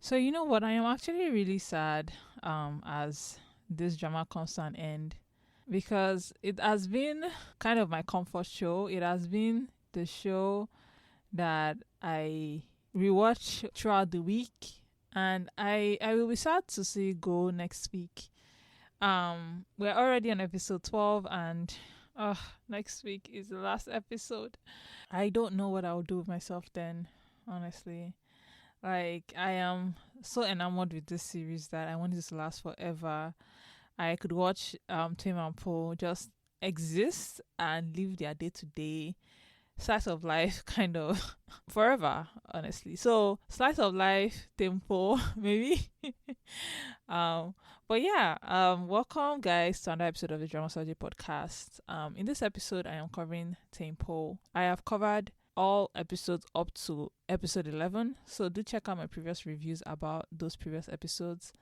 So you know what? I am actually really sad as this drama comes to an end because it has been kind of my comfort show. It has been the show that I rewatch throughout the week, and I will be sad to see it go next week. We're already on episode 12, and next week is the last episode. I don't know what I'll do with myself then, honestly. Like, I am so enamored with this series that I want this to last forever. I could watch Thame and Po just exist and live their day to day slice of life kind of forever, honestly. So slice of life, tempo, maybe. um, but yeah, welcome guys to another episode of the Drama Surgery podcast. In this episode, I am covering tempo. I have covered all episodes up to episode 11, so do check out my previous reviews about those previous episodes.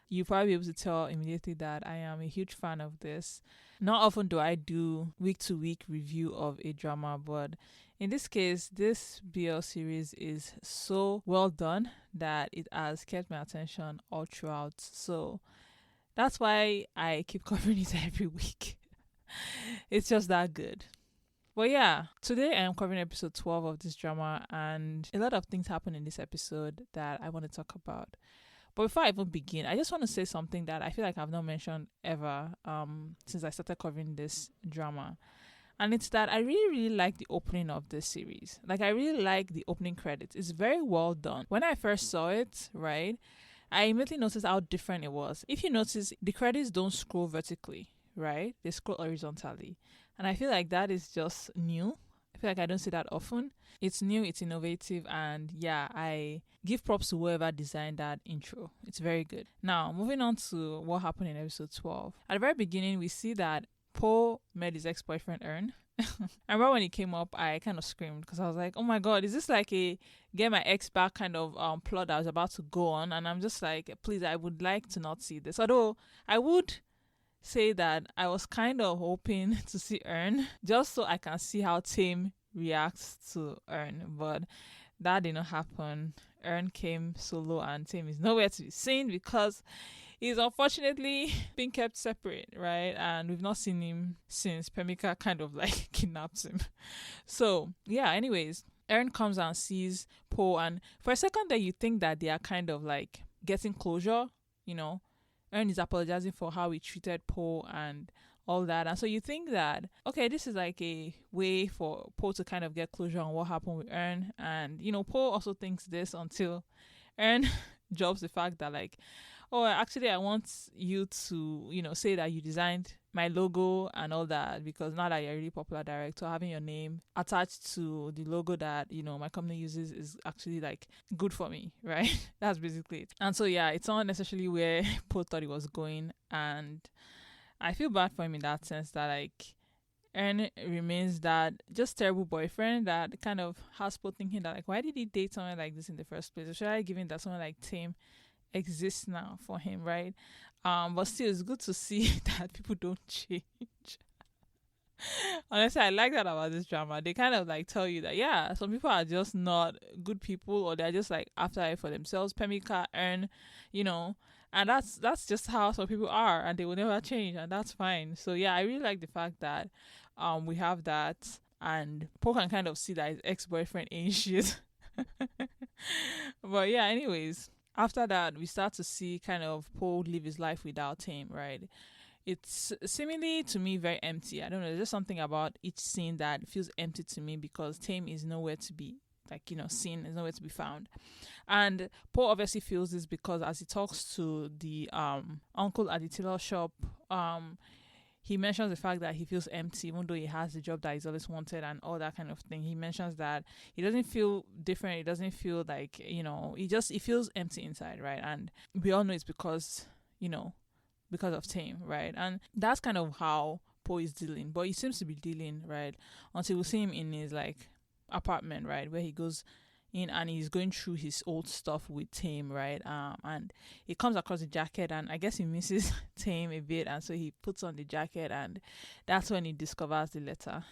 You'll probably be able to tell immediately that I am a huge fan of this. Not often do I do week to week review of a drama, but in this case, this BL series is so well done that it has kept my attention all throughout. So that's why I keep covering it every week. It's just that good. Well, yeah, today I am covering episode 12 of this drama, and a lot of things happen in this episode that I want to talk about. But before I even begin, I just want to say something that I feel like I've not mentioned ever since I started covering this drama. And it's that I really, really like the opening of this series. Like, I really like the opening credits. It's very well done. When I first saw it, right, I immediately noticed how different it was. If you notice, the credits don't scroll vertically, right? They scroll horizontally. And I feel like that is just new. I feel like I don't see that often. It's new, it's innovative, and yeah, I give props to whoever designed that intro. It's very good. Now, moving on to what happened in episode 12. At the very beginning, we see that Po met his ex-boyfriend Ern. I remember when he came up, I kind of screamed because I was like, oh my god, is this like a get my ex back kind of plot that I was about to go on? And I'm just like, please, I would like to not see this. Although I would say that I was kind of hoping to see Ern just so I can see how Thame reacts to Ern, but that did not happen. Ern came solo and Thame is nowhere to be seen because he's unfortunately being kept separate, right? And we've not seen him since Pemika kind of like kidnapped him. So yeah, anyways, Ern comes and sees Po, and for a second there you think that they are kind of like getting closure, you know. Ern is apologizing for how he treated Po and all that. And so you think that, okay, this is like a way for Po to kind of get closure on what happened with Ern. And, you know, Po also thinks this until Ern drops the fact that, like, oh, actually, I want you to, you know, say that you designed my logo and all that, because now that you're a really popular director, having your name attached to the logo that, you know, my company uses is actually like good for me, right? That's basically it. And so yeah, it's not necessarily where Po thought he was going, and I feel bad for him in that sense that like Ern remains that just terrible boyfriend that kind of has Po thinking that like, why did he date someone like this in the first place? Or should I give him that someone like Thame exists now for him, right? But still, it's good to see that people don't change. Honestly, I like that about this drama. They kind of like tell you that yeah, some people are just not good people, or they're just like after it for themselves. Pemika, Ern, you know, and that's just how some people are, and they will never change, and that's fine. So yeah, I really like the fact that we have that, and Paul can kind of see that his ex-boyfriend ain't shit. But yeah, anyways, after that, we start to see kind of Paul live his life without him, right? It's seemingly to me very empty. I don't know. There's just something about each scene that feels empty to me because Thame is nowhere to be, like, you know, seen, is nowhere to be found. And Paul obviously feels this because as he talks to the uncle at the tailor shop, he mentions the fact that he feels empty even though he has the job that he's always wanted and all that kind of thing. He mentions that he doesn't feel different. He doesn't feel like, you know, he feels empty inside, right? And we all know it's because, you know, because of Thame, right? And that's kind of how Po is dealing. But he seems to be dealing, right? Until we see him in his like apartment, right? Where he goes in and he's going through his old stuff with Thame, right? And he comes across the jacket and I guess he misses Thame a bit, and so he puts on the jacket, and that's when he discovers the letter.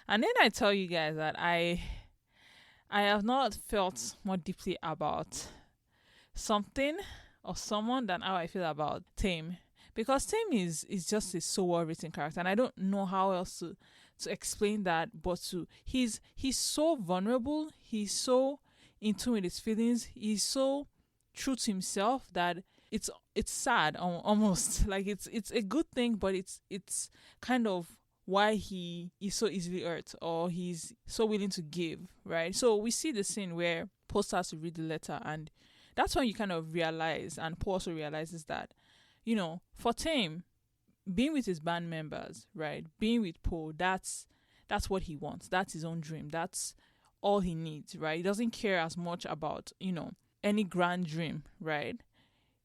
And then I tell you guys that I have not felt more deeply about something or someone than how I feel about Thame. Because Thame is just a so well written character, and I don't know how else to explain that, but to he's so vulnerable, he's so in tune with his feelings, he's so true to himself that it's sad almost. Like it's a good thing, but it's kind of why he is so easily hurt, or he's so willing to give, right? So we see the scene where Paul starts to read the letter, and that's when you kind of realize, and Paul also realizes that, for Tame, being with his band members, right? Being with Paul, that's what he wants. That's his own dream. That's all he needs, right? He doesn't care as much about, any grand dream, right?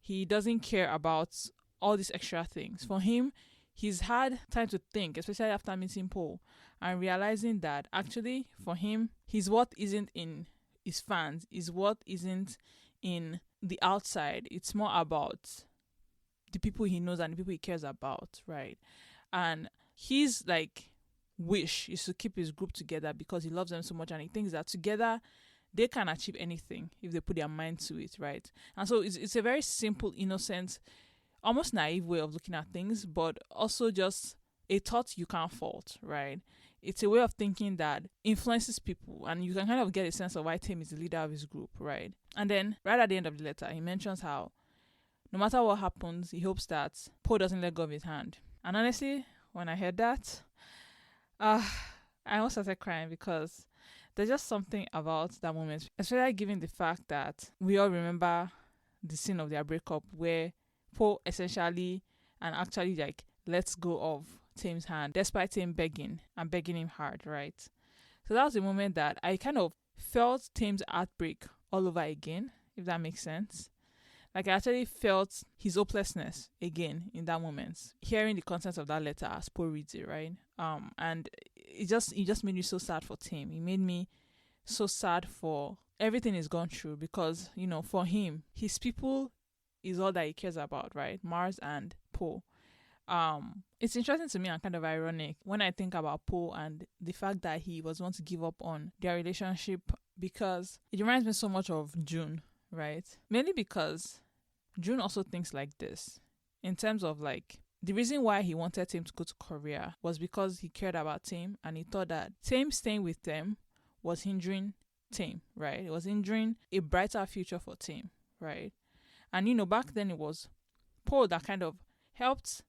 He doesn't care about all these extra things. For him, he's had time to think, especially after meeting Paul, and realizing that actually for him, his worth isn't in his fans, his worth isn't in the outside. It's more about the people he knows and the people he cares about, right? And his wish is to keep his group together because he loves them so much, and he thinks that together they can achieve anything if they put their mind to it, right? And so it's a very simple, innocent, almost naive way of looking at things, but also just a thought you can't fault, right? It's a way of thinking that influences people, and you can kind of get a sense of why Tim is the leader of his group, right? And then right at the end of the letter, he mentions how no matter what happens, he hopes that Poe doesn't let go of his hand. And honestly, when I heard that, I almost started crying, because there's just something about that moment, especially given the fact that we all remember the scene of their breakup where Poe essentially and actually lets go of Tame's hand despite Tame begging and begging him hard, right? So that was the moment that I kind of felt Tame's heartbreak all over again, if that makes sense. I actually felt his hopelessness again in that moment, hearing the contents of that letter as Poe reads it, right? And it just made me so sad for Tame. It made me so sad for everything he's gone through, because for him, his people is all that he cares about, right? Mars and Poe. It's interesting to me and kind of ironic when I think about Poe and the fact that he was one to give up on their relationship, because it reminds me so much of June, right? Mainly because June also thinks like this, in terms of the reason why he wanted Tame to go to Korea was because he cared about Tame, and he thought that Tame staying with them was hindering Tame, right? It was hindering a brighter future for Tame, right? And back then it was Paul that kind of helped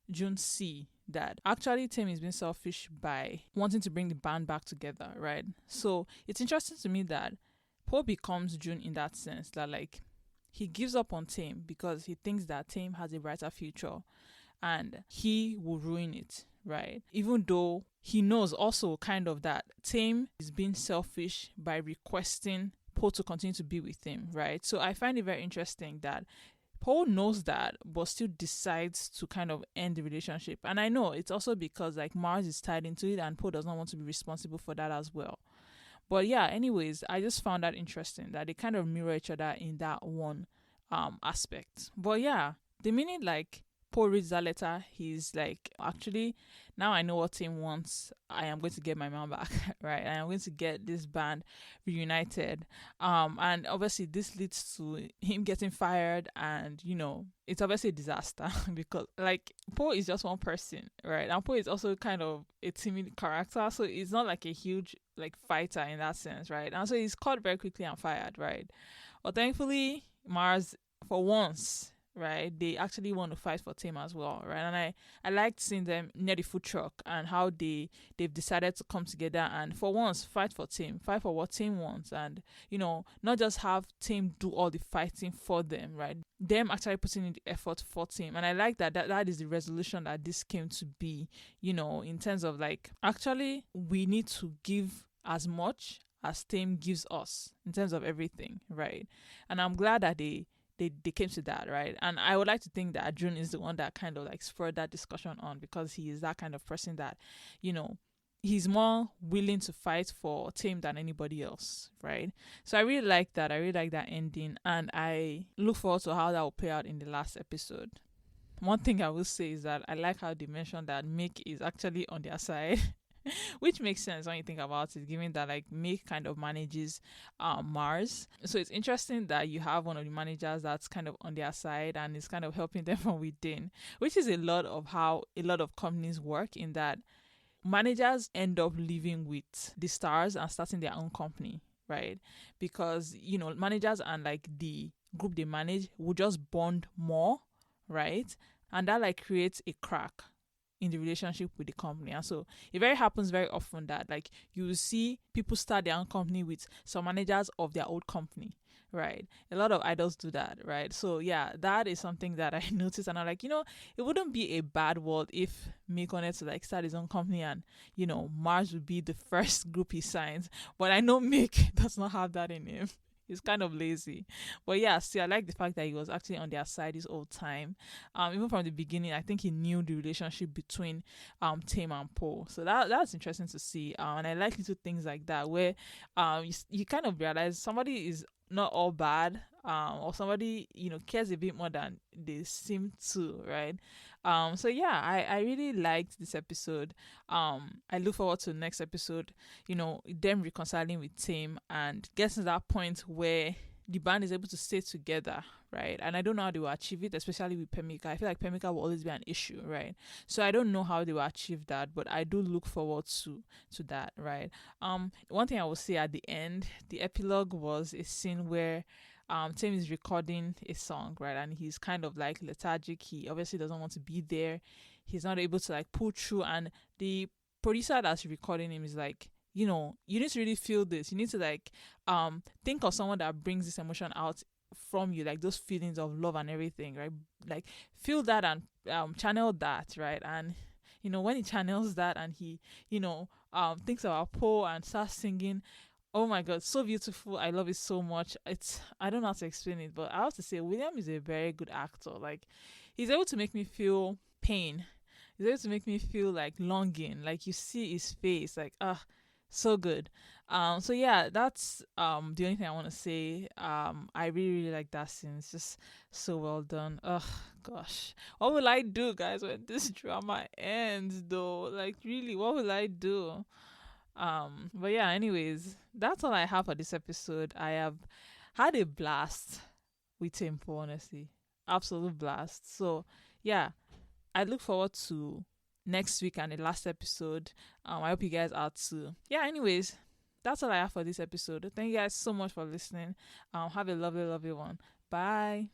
June see that actually Tame is being selfish by wanting to bring the band back together, right? So it's interesting to me that Paul becomes June in that sense, that he gives up on Tame because he thinks that Tame has a brighter future and he will ruin it, right? Even though he knows also kind of that Tame is being selfish by requesting Paul to continue to be with him, right? So I find it very interesting that Paul knows that, but still decides to kind of end the relationship. And I know it's also because Mars is tied into it, and Paul does not want to be responsible for that as well. But yeah, anyways, I just found that interesting that they kind of mirror each other in that one aspect. But yeah, the minute Paul reads that letter, he's actually, now I know what Tim wants. I am going to get my man back, right? I am going to get this band reunited. And obviously this leads to him getting fired, and it's obviously a disaster because Paul is just one person, right? And Paul is also kind of a timid character, so it's not a huge fighter in that sense, right? And so he's caught very quickly and fired, right? But thankfully, Mars, for once, right, they actually want to fight for Tame as well, right? And I liked seeing them near the food truck and how they've decided to come together and for once fight for Tame, fight for what Tame wants, and not just have Tame do all the fighting for them, right? Them actually putting in the effort for Tame. And I like that is the resolution that this came to be, in terms of actually we need to give as much as Tame gives us in terms of everything, right? And I'm glad that they came to that, right? And I would like to think that June is the one that kind of spurred that discussion on, because he is that kind of person that, he's more willing to fight for Tame than anybody else, right? So I really like that. I really like that ending, and I look forward to how that will play out in the last episode. One thing I will say is that I like how they mentioned that Mick is actually on their side. which makes sense when you think about it, given that like Mick kind of manages Mars. So it's interesting that you have one of the managers that's kind of on their side and is kind of helping them from within, which is a lot of how a lot of companies work, in that managers end up living with the stars and starting their own company, right? Because, managers and like the group they manage will just bond more, right? And that like creates a crack in the relationship with the company. And so it very happens very often that like you will see people start their own company with some managers of their old company, right? A lot of idols do that, right? So yeah, that is something that I noticed, and I'm like, it wouldn't be a bad world if Mick wanted to like start his own company and Mars would be the first group he signs. But I know Mick does not have that in him. He's kind of lazy. But yeah, see, I like the fact that he was actually on their side this whole time. Even from the beginning, I think he knew the relationship between Thame and Po. So that's interesting to see. And I like little things like that where you kind of realize somebody is not all bad, or somebody cares a bit more than they seem to, right? So yeah, I really liked this episode. I look forward to the next episode, them reconciling with Tim and getting to that point where the band is able to stay together, right? And I don't know how they will achieve it, especially with Pemika. I feel like Pemika will always be an issue, right? So I don't know how they will achieve that, but I do look forward to that, right? One thing I will say at the end, the epilogue was a scene where Tim is recording a song, right? And he's kind of like lethargic. He obviously doesn't want to be there. He's not able to like pull through, and the producer that's recording him is like, you need to really feel this. You need to like think of someone that brings this emotion out from you, like those feelings of love and everything, right? Like feel that and channel that, right? And when he channels that and he thinks about Poe and starts singing, oh my god, so beautiful. I love it so much. I don't know how to explain it, but I have to say William is a very good actor. Like he's able to make me feel pain. He's able to make me feel like longing. Like you see his face, like so good. So yeah, that's the only thing I want to say. I really really like that scene. It's just so well done. Gosh, what will I do, guys, when this drama ends? Though, like really, what will I do? But yeah, anyways, that's all I have for this episode. I have had a blast with ThamePo, honestly, absolute blast. So yeah, I look forward to next week and the last episode. I hope you guys are too. Yeah, anyways, that's all I have for this episode. Thank you guys so much for listening. Have a lovely, lovely one. Bye.